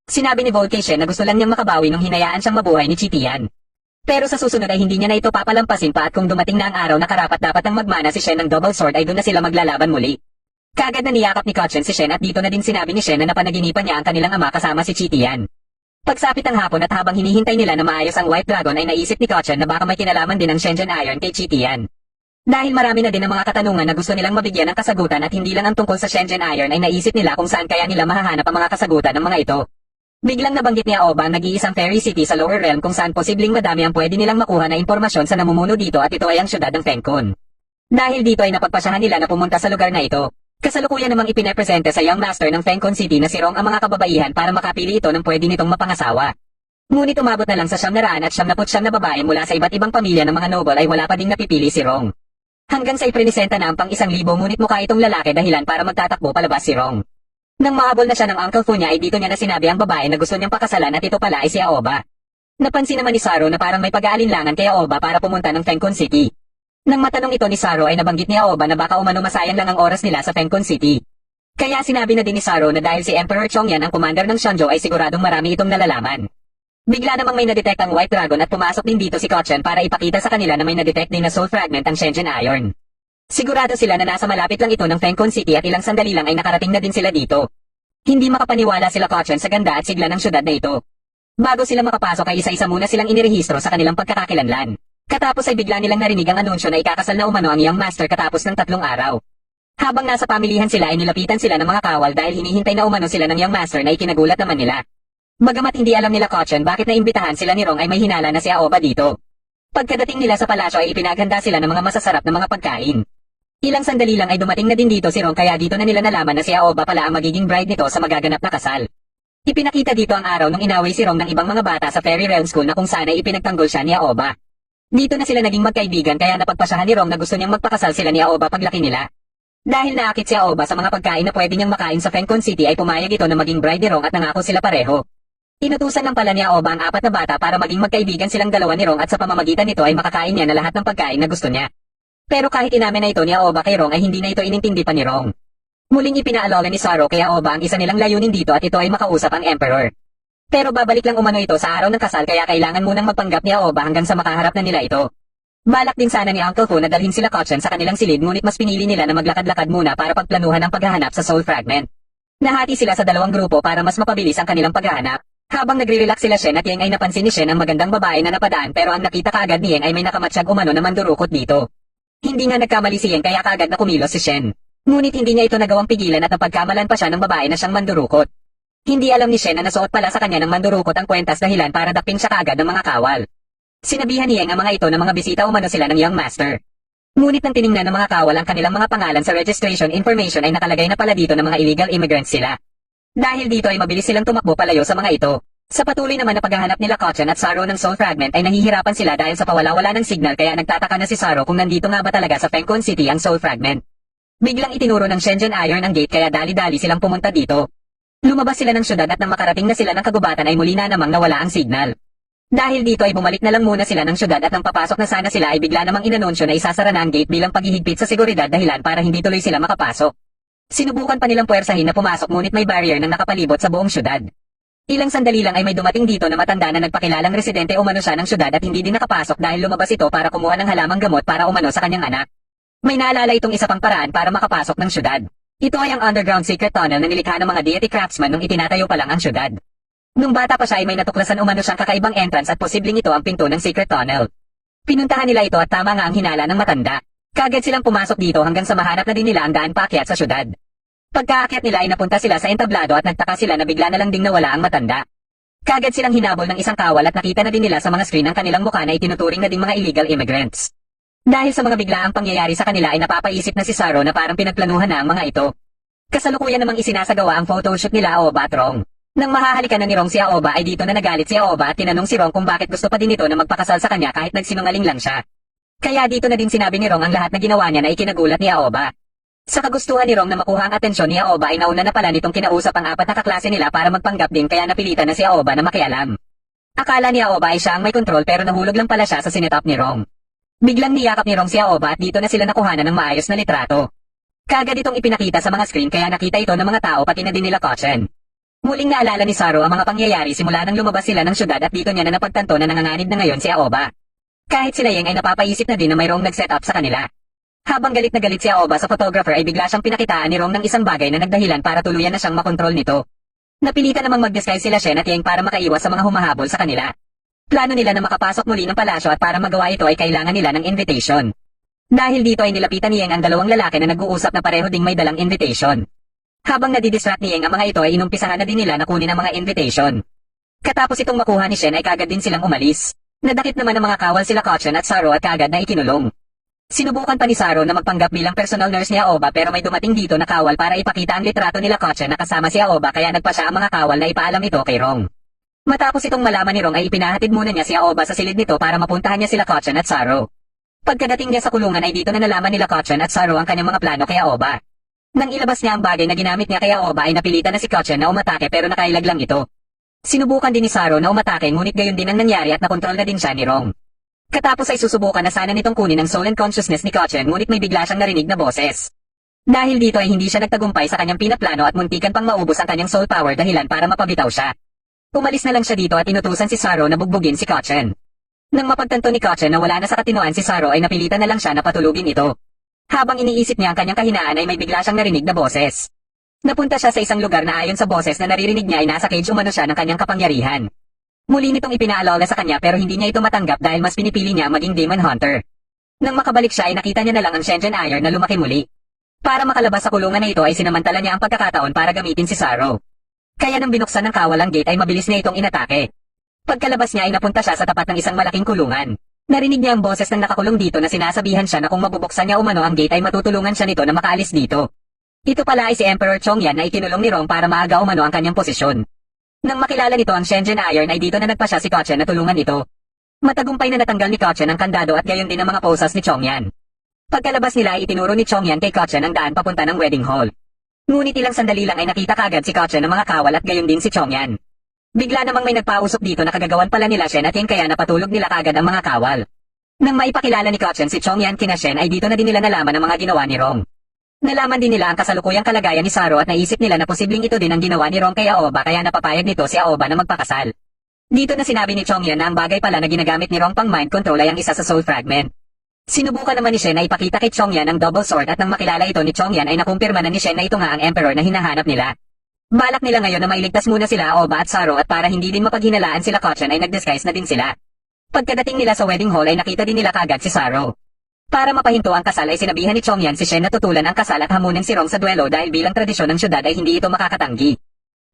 Sinabi ni Vold kay Shen na gusto lang niyang makabawi nung hinayaan siyang mabuhay ni Chitian. Pero sa susunod ay hindi niya na ito papalampasin pa at kung dumating na ang araw na karapat dapat ang magmana si Shen ng Double Sword ay doon na sila maglalaban muli. Kaagad na niyakap ni Kochen si Shen at dito na din sinabi ni Shen na napanaginipan niya ang kanilang ama kasama si Chitian. Pagsapit ng hapon at habang hinihintay nila na maayos ang White Dragon ay naisip ni Kochen na baka may kinalaman din ang Shenzhen Iron kay Chitian. Dahil marami na din ang mga katanungan na gusto nilang mabigyan ng kasagutan at hindi lang ang tungkol sa Shenzhen Iron ay naisip nila kung saan kaya nila mahahanap ang mga kasagutan ng mga ito. Biglang nabanggit ni Aoba ang nag-iisang fairy city sa Lower Realm kung saan posibleng madami ang pwede nilang makuha na impormasyon sa namumuno dito at ito ay ang syudad ng Fencon. Dahil dito ay napagpasyahan nila na pumunta sa lugar na ito. Kasalukuyan namang ipinapresente sa Young Master ng Fencon City na si Rong ang mga kababaihan para makapili ito ng pwede nitong mapangasawa. Ngunit umabot na lang sa 900 at 99 na babae mula sa iba't ibang pamilya ng mga noble ay wala pa ding napipili si Rong. Hanggang sa iprinisenta na ang pang 1,000 ngunit mukha itong lalaki dahilan para magtatakbo palabas si Rong. Nang mahabol na siya ng uncle Fu niya ay dito niya na sinabi ang babae na gusto niyang pakasalan at ito pala ay si Aoba. Napansin naman ni Saro na parang may pag-aalinlangan kay Aoba para pumunta ng Fencon City. Nang matanong ito ni Saro ay nabanggit ni Aoba na baka umano masayang lang ang oras nila sa Fencon City. Kaya sinabi na din ni Saro na dahil si Emperor Chongyan ang commander ng Shenzhou ay siguradong marami itong nalalaman. Bigla namang may nadetect ang White Dragon at pumasok din dito si Kochen para ipakita sa kanila na may nadetect din na soul fragment ang Shenzhen Iron. Sigurado sila na nasa malapit lang ito ng Fencon City at ilang sandali lang ay nakarating na din sila dito. Hindi makapaniwala sila Kochen sa ganda at sigla ng syudad na ito. Bago sila makapasok ay isa-isa muna silang inirehistro sa kanilang pagkakakilanlan. Katapos ay bigla nilang narinig ang anunsyo na ikakasal na umano ang Young Master katapos ng 3 araw. Habang nasa pamilihan sila ay nilapitan sila ng mga kawal dahil hinihintay na umano sila ng Young Master na ikinagulat naman nila. Bagamat hindi alam nila Kochen bakit naimbitahan sila ni Rong ay may hinala na si Aoba dito. Pagkadating nila sa palasyo ay ipinaghanda sila ng mga masasarap na mga pagkain. Ilang sandali lang ay dumating na din dito si Rong kaya dito na nila nalaman na si Aoba pala ang magiging bride nito sa magaganap na kasal. Ipinakita dito ang araw nung inaway si Rong ng ibang mga bata sa Fairy Realm School na kung saan ay ipinagtanggol siya ni Aoba. Dito na sila naging magkaibigan kaya napagpasyahan ni Rong na gusto niyang magpakasal sila ni Aoba paglaki nila. Dahil naakit si Aoba sa mga pagkain na pwede niyang makain sa Fencon City ay pumayag ito na maging bride ni Rong at nangako sila pareho. Inutusan lang pala ni Aoba ang 4 na bata para maging magkaibigan silang dalawa ni Rong at sa pamamagitan nito ay makakain niya na lahat ng pagkain na gusto niya. Pero kahit inamin na ito ni Aoba kay Rong ay hindi na ito inintindi pa ni Rong. Muling ipinaalala ni Saro kay Aoba ang isa nilang layunin dito at ito ay makausap ang Emperor. Pero babalik lang umano ito sa araw ng kasal kaya kailangan munang magpanggap ni Aoba hanggang sa makaharap na nila ito. Balak din sana ni Uncle Fu na dalhin sila Kochen sa kanilang silid ngunit mas pinili nila na maglakad-lakad muna para pagplanuhan ang paghahanap sa soul fragment. Nahati sila sa 2 grupo para mas mapabilis ang kanilang paghahanap. Habang nagre-relax sila Shen at Yang ay napansin ni Shen ang magandang babae na napadaan pero ang nakita kaagad ni Yang ay may nakamatsyag umano na mandurukot dito. Hindi nga nagkamali si Yang kaya kaagad na kumilos si Shen. Ngunit hindi niya ito nagawang pigilan at napagkamalan pa siya ng babae na siyang mandurukot. Hindi alam ni Shen na nasuot pala sa kanya ng mandurukot ang kwentas dahilan para dakpin siya kaagad ng mga kawal. Sinabihan ni Yang ang mga ito na mga bisita umano sila ng Young Master. Ngunit nang tiningnan ng mga kawal ang kanilang mga pangalan sa registration information ay nakalagay na pala dito na mga illegal immigrants sila. Dahil dito ay mabilis silang tumakbo palayo sa mga ito. Sa patuloy naman na paghahanap nila Kochen at Saro ng soul fragment ay nahihirapan sila dahil sa pawala-wala ng signal kaya nagtataka na si Saro kung nandito nga ba talaga sa Fencon City ang soul fragment. Biglang itinuro ng Shenzhen Iron ang gate kaya dali-dali silang pumunta dito. Lumabas sila ng syudad at nang makarating na sila ng kagubatan ay muli na namang nawala ang signal. Dahil dito ay bumalik na lang muna sila ng syudad at nang papasok na sana sila ay bigla namang inanunsyo na isasara na ang gate bilang paghihigpit sa seguridad dahilan para hindi tuloy sila makapasok. Sinubukan pa nilang puwersahin na pumasok ngunit may barrier na nakapalibot sa buong syudad. Ilang sandali lang ay may dumating dito na matanda na nagpakilalang residente umano siya ng syudad at hindi din nakapasok dahil lumabas ito para kumuha ng halamang gamot para umano sa kanyang anak. May naalala itong isa pang paraan para makapasok ng syudad. Ito ay ang underground secret tunnel na nilikha ng mga deity craftsman nung itinatayo pa lang ang syudad. Nung bata pa siya ay may natuklasan umano siyang kakaibang entrance at posibleng ito ang pinto ng secret tunnel. Pinuntahan nila ito at tama nga ang hinala ng matanda. Kaagad silang pumasok dito hanggang sa mahanap na din nila ang daan paakyat sa syudad. Pagkaakyat nila ay napunta sila sa entablado at nagtaka sila na bigla na lang ding nawala ang matanda. Kaagad silang hinabol ng isang kawal at nakita na din nila sa mga screen ang kanilang mukha na itinuturing na ding mga illegal immigrants. Dahil sa mga biglaang pangyayari sa kanila ay napapaisip na si Saro na parang pinagplanuhan na ang mga ito. Kasalukuyan namang isinasagawa ang photoshoot nila Aoba at Rong. Nang mahahalikan na ni Rong si Aoba ay dito na nagalit si Aoba at tinanong si Rong kung bakit gusto pa din ito na magpakasal sa kanya kahit nagsinungaling lang siya. Kaya dito na din sinabi ni Rong ang lahat na ginawa niya na ikinagulat ni Aoba. Sa kagustuhan ni Rong na makuha ang atensyon ni Aoba ay nauna na pala nitong kinausap ang apat na kaklase nila para magpanggap din kaya napilitan na si Aoba na makialam. Akala ni Aoba ay siya ang may kontrol pero nahulog lang pala siya sa sinetap ni Rong. Biglang niyakap ni Rong si Aoba at dito na sila nakuhanan ng maayos na litrato. Kaagad itong ipinakita sa mga screen kaya nakita ito ng mga tao pati na din nila Kochen. Muling naalala ni Saro ang mga pangyayari simula nang lumabas sila ng syudad at dito niya na napagtanto na nanganganib na ngayon si Aoba. Kahit sila Yeng ay napapaisip na din na mayroong nag-set up sa kanila. Habang galit na galit si Aoba sa photographer ay bigla siyang pinakitaan ni Rong ng isang bagay na nagdahilan para tuluyan na siyang makontrol nito. Napilitan namang mag-disguise sila Shen at Yeng para makaiwas sa mga humahabol sa kanila. Plano nila na makapasok muli ng palasyo at para magawa ito ay kailangan nila ng invitation. Dahil dito ay nilapitan ni Yeng ang dalawang lalaki na nag-uusap na pareho ding may dalang invitation. Habang nadidistract ni Yeng ang mga ito ay inumpisahan na din nila na kunin ang mga invitation. Katapos itong makuha ni Shen ay kagad din silang umalis. Nadakip naman ng mga kawal sila Kochen at Saro at kagad na ikinulong. Sinubukan pa ni Saro na magpanggap bilang personal nurse ni Aoba pero may dumating dito na kawal para ipakita ang litrato nila Kochen na kasama si Aoba kaya nagpa siya ang mga kawal na ipaalam ito kay Rong. Matapos itong malaman ni Rong ay ipinahatid muna niya si Aoba sa silid nito para mapuntahan niya sila Kochen at Saro. Pagkadating niya sa kulungan ay dito na nalaman nila Kochen at Saro ang kanyang mga plano kay Aoba. Nang ilabas niya ang bagay na ginamit niya kay Aoba ay napilitan na si Kochen na umatake pero nakailag lang ito. Sinubukan din ni Saro na umatake ngunit gayon din ang nangyari at nakontrol na din siya ni Rong. Katapos ay susubukan na sana nitong kunin ang soul and consciousness ni Kochen ngunit may bigla siyang narinig na boses. Dahil dito ay hindi siya nagtagumpay sa kanyang pinaplano at muntikan pang maubos ang kanyang soul power dahilan para mapabitaw siya. Umalis na lang siya dito at inutusan si Saro na bugbugin si Kochen. Nang mapagtanto ni Kochen na wala na sa katinoan si Saro ay napilitan na lang siya na patulugin ito. Habang iniisip niya ang kanyang kahinaan ay may bigla siyang narinig na boses. Napunta siya sa isang lugar na ayon sa boses na naririnig niya ay nasa cage umano siya ng kanyang kapangyarihan. Muli nitong ipinaalala sa kanya pero hindi niya ito matanggap dahil mas pinipili niya maging demon hunter. Nang makabalik siya ay nakita niya na lang ang Shenzhen Iron na lumaki muli. Para makalabas sa kulungan na ito ay sinamantala niya ang pagkakataon para gamitin si Saro. Kaya nang binuksan ng kawal ang gate ay mabilis niya itong inatake. Pagkalabas niya ay napunta siya sa tapat ng isang malaking kulungan. Narinig niya ang boses ng nakakulong dito na sinasabihan siya na kung mabubuksan niya umano ang gate ay matutulungan siya nito na makaalis dito. Ito pala ay si Emperor Chongyan na ikinulong ni Rong para maaga umano ang kanyang posisyon. Nang makilala nito ang Shenzhen Iron ay dito na nagpa siya si Kochen na tulungan ito. Matagumpay na natanggal ni Kochen ang kandado at gayon din ang mga posas ni Chongyan. Pagkalabas nila ay itinuro ni Chongyan kay Kochen ang daan papunta ng wedding hall. Ngunit ilang sandali lang ay nakita kagad si Kochen ng mga kawal at gayon din si Chongyan. Bigla namang may nagpausok dito na kagagawan pala nila Shen at Yeng kaya napatulog nila kagad ang mga kawal. Nang maipakilala ni Kochen si Chongyan kina Shen ay dito na din nila nalaman ang mga ginawa ni Rong. Nalaman din nila ang kasalukuyang kalagayan ni Saro at naisip nila na posibleng ito din ang ginawa ni Rong kay Aoba kaya napapayag nito si Aoba na magpakasal. Dito na sinabi ni Chongyan na ang bagay pala na ginagamit ni Rong pang mind control ay ang isa sa soul fragment. Sinubukan naman ni Shen na ipakita kay Chongyan ang double sword at nang makilala ito ni Chongyan ay nakumpirma na ni Shen na ito nga ang emperor na hinahanap nila. Balak nila ngayon na mailigtas muna sila Aoba at Saro at para hindi din mapaghinalaan sila Kochen ay nag-disguise na din sila. Pagkadating nila sa wedding hall ay nakita din nila kagad si Saro. Para mapahinto ang kasal ay sinabihan ni Chongyan si Shen na tutulan ang kasal at hamunin si Rong sa duelo dahil bilang tradisyon ng syudad ay hindi ito makakatanggi.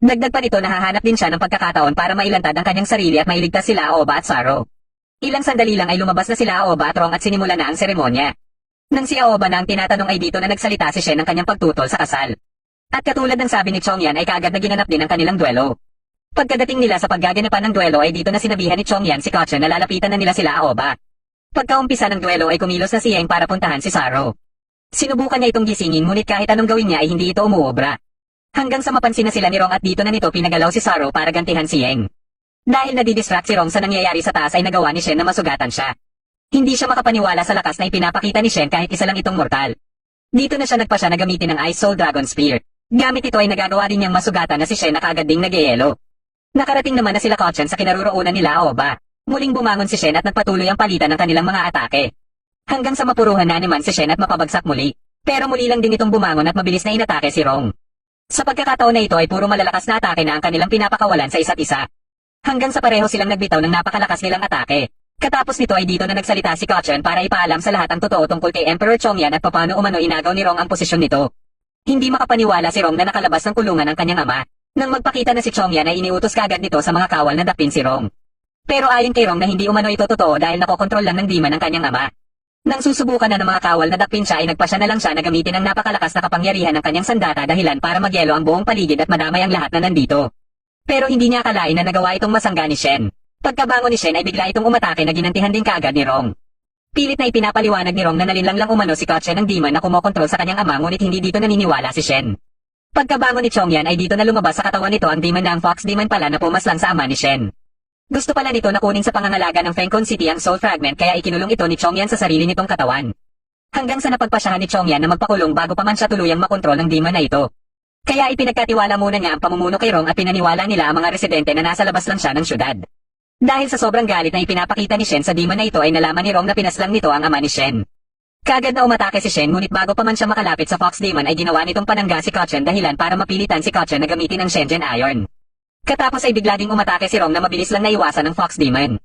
Dagdag pa nito nahahanap din siya ng pagkakataon para mailantad ang kanyang sarili at mailigtas sila Aoba at Saro. Ilang sandali lang ay lumabas na sila Aoba at Rong at sinimula na ang seremonya. Nang si Aoba na ang tinatanong ay dito na nagsalita si Shen ng kanyang pagtutol sa kasal. At katulad ng sabi ni Chongyan ay kaagad na ginanap din ang kanilang duelo. Pagkadating nila sa paggaganapan ng duelo ay dito na sinabihan ni Chongyan si Kochen na lalapitan na nila sila Aoba. Pagkaumpisa ng duelo ay kumilos na si Yeng para puntahan si Saro. Sinubukan niya itong gisingin ngunit kahit anong gawin niya ay hindi ito umuobra. Hanggang sa mapansin na sila ni Rong at dito na nito pinagalaw si Saro para gantihan si Yeng. Dahil nadidistract si Rong sa nangyayari sa taas ay nagawa ni Shen na masugatan siya. Hindi siya makapaniwala sa lakas na ipinapakita ni Shen kahit isa lang itong mortal. Dito na siya nagpasya na gamitin ang Ice Soul Dragon Spear. Gamit ito ay nagagawa din niyang masugatan na si Shen na kaagad ding nagyayelo. Nakarating naman na sila Kochen sa kinaroroonan nila Aoba. Muling bumangon si Shen at nagpatuloy ang palitan ng kanilang mga atake. Hanggang sa mapuruhan na naman si Shen at mapabagsak muli. Pero muli lang din itong bumangon at mabilis na inatake si Rong. Sa pagkakataon na ito ay puro malalakas na atake na ang kanilang pinapakawalan sa isa't isa. Hanggang sa pareho silang nagbitaw ng napakalakas nilang atake. Katapos nito ay dito na nagsalita si Kochen para ipaalam sa lahat ang totoo tungkol kay Emperor Chongyan at papaano umano inagaw ni Rong ang posisyon nito. Hindi makapaniwala si Rong na nakalabas ng kulungan ng kanyang ama. Nang magpakita na si Chongyan ay iniutos kaagad nito sa mga kawal na dapin si Rong. Pero ayon kay Rong na hindi umano ito totoo dahil nakokontrol lang ng demon ng kanyang ama. Nang susubukan na ng mga kawal na dapin siya ay nagpasya na lang siya na gamitin ang napakalakas na kapangyarihan ng kanyang sandata dahilan para magyelo ang buong paligid at madamay ang lahat na nandito. Pero hindi niya akalain na nagawa itong masangga ni Shen. Pagkabangon ni Shen ay bigla itong umatake na ginantihan din kaagad ni Rong. Pilit na ipinapaliwanag ni Rong na nalinlang lang umano si Kochen ng demon na kumokontrol sa kanyang ama ngunit hindi dito naniniwala si Shen. Pagkabangon ni Chongyan ay dito na lumabas sa katawan nito ang demon na ang Fox Demon pala na pumaslang sa ama ni Shen. Gusto pala nito na kunin sa pangangalaga ng Fengkon City ang Soul Fragment kaya ikinulong ito ni Chongyan sa sarili nitong katawan. Hanggang sa napagpasyahan ni Chongyan na magpakulong bago pa man siya tuluyang makontrol ng demon na ito. Kaya ipinagkatiwala muna niya ang pamumuno kay Rong at pinaniwala nila ang mga residente na nasa labas lang siya ng syudad. Dahil sa sobrang galit na ipinapakita ni Shen sa demon na ito ay nalaman ni Rong na pinaslang nito ang ama ni Shen. Kaagad na umatake si Shen ngunit bago pa man siya makalapit sa Fox Demon ay ginawa nitong panangga si Kochen dahilan para mapilitan si Kochen na gamitin ang Shenzhen Iron. Katapos ay bigla ding umatake si Rong na mabilis lang naiwasan ng Fox Demon.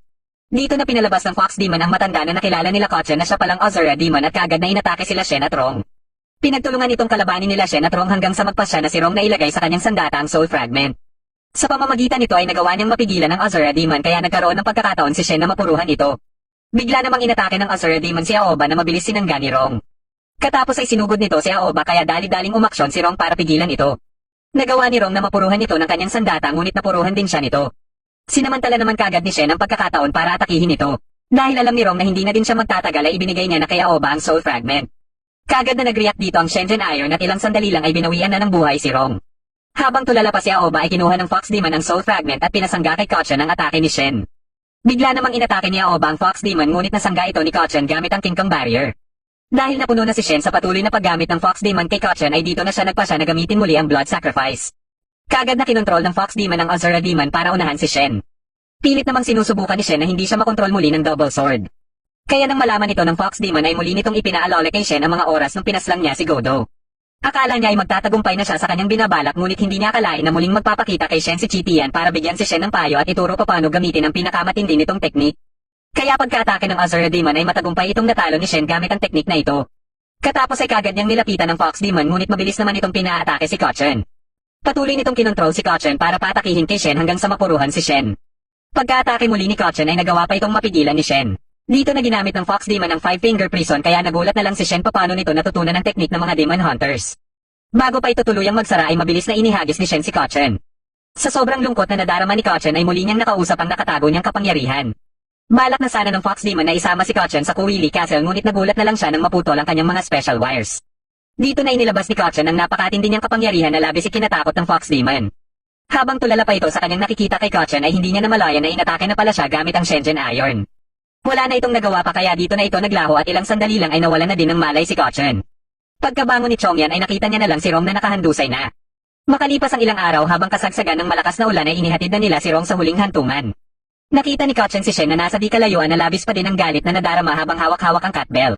Dito na pinalabas ng Fox Demon ang matanda na nakilala nila Kochen na siya palang Azura Demon at kaagad na inatake sila Shen at Rong. Pinagtulungan itong kalabanin nila Shen at Rong hanggang sa magpasya na si Rong na ilagay sa kanyang sandata ang Soul Fragment. Sa pamamagitan nito ay nagawa niyang mapigilan ang Azura Demon kaya nagkaroon ng pagkakataon si Shen na mapuruhan ito. Bigla namang inatake ng Azura Demon si Aoba na mabilis sinangga ni Rong. Katapos ay sinugod nito si Aoba kaya dali-daling umaksyon si Rong para pigilan ito. Nagawa ni Rong na mapuruhan ito ng kanyang sandata ngunit napuruhan din siya nito. Sinamantala naman kaagad ni Shen ang pagkakataon para atakihin ito. Dahil alam ni Rong na hindi na din siya magtatagal ay ibinigay niya na kay Aoba ang Soul Fragment. Kaagad na nag-react dito ang Shenzhen Iron at ilang sandali lang ay binawian na ng buhay si Rong. Habang tulala pa si Aoba ay kinuha ng Fox Demon ang Soul Fragment at pinasangga kay Kochen ang atake ni Shen. Bigla namang inatake ni Aoba ang Fox Demon ngunit nasangga ito ni Kochen gamit ang King Kong Barrier. Dahil napuno na si Shen sa patuloy na paggamit ng Fox Demon kay Kochen ay dito na siya nagpasya na gamitin muli ang Blood Sacrifice. Kaagad na kinontrol ng Fox Demon ang Azura Demon para unahan si Shen. Pilit namang sinusubukan ni Shen na hindi siya makontrol muli ng Double Sword. Kaya nang malaman ito ng Fox Demon ay muli nitong ipinaalala kay Shen ang mga oras nung pinaslang niya si Godo. Akala niya ay magtatagumpay na siya sa kanyang binabalak ngunit hindi niya akalain na muling magpapakita kay Shen si Chitian para bigyan si Shen ng payo at ituro paano gamitin ang pinakamatindi nitong teknik. Kaya pagka-atake ng Azura Demon ay matagumpay itong natalo ni Shen gamit ang teknik na ito. Katapos ay kagad niyang nilapitan ng Fox Demon ngunit mabilis naman itong pina-atake si Kochen. Patuloy nitong kinontrol si Kochen para patakihin kay Shen hanggang sa mapuruhan si Shen. Pagka-atake muli ni Kochen ay nagawa pa itong mapigilan ni Shen. Dito na ginamit ng Fox Demon ang 5-finger prison kaya nagulat na lang si Shen paano nito natutunan ang teknik ng mga Demon Hunters. Bago pa ito tuluyang magsara ay mabilis na inihagis ni Shen si Kochen. Sa sobrang lungkot na nadarama ni Kochen ay muli niyang nakausap ang nakatago niyang kapangyarihan. Balak na sana ng Fox Demon na isama si Kochen sa Kuwili Castle ngunit nagulat na lang siya nang maputol ang kanyang mga special wires. Dito na inilabas ni Kochen ang napakatindi niyang kapangyarihan na labis ikinatakot ng Fox Demon. Habang tulala pa ito sa kanyang nakikita kay Kochen ay hindi niya namalayan na inatake na pala siya gamit ang Shenzhen Iron. Wala na itong nagawa pa kaya dito na ito naglaho at ilang sandali lang ay nawalan na din ng malay si Kochen. Pagkabangon ni Chongyan ay nakita niya na lang si Rong na nakahandusay na. Makalipas ang ilang araw habang kasagsagan ng malakas na ulan ay inihatid na nila si Rong sa huling hantungan. Nakita ni Kochen si Shen na nasa di kalayuan na labis pa din ang galit na nadarama habang hawak-hawak ang cat bell.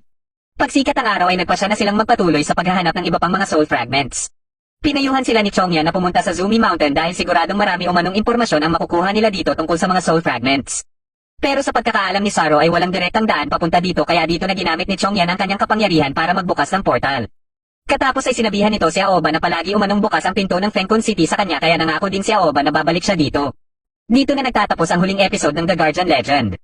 Pagsikat ang araw ay nagpasya na silang magpatuloy sa paghahanap ng iba pang mga soul fragments. Pinayuhan sila ni Chongyan na pumunta sa Zumi Mountain dahil siguradong marami umanong impormasyon ang makukuha nila dito tungkol sa mga soul fragments. Pero sa pagkakaalam ni Saro ay walang direktang daan papunta dito kaya dito na ginamit ni Chongyan ang kanyang kapangyarihan para magbukas ng portal. Katapos ay sinabihan nito si Aoba na palagi umanong bukas ang pinto ng Fengkon City sa kanya kaya nangako din si Aoba na babalik siya dito. Dito na nagtatapos ang huling episode ng The Guardian Legend.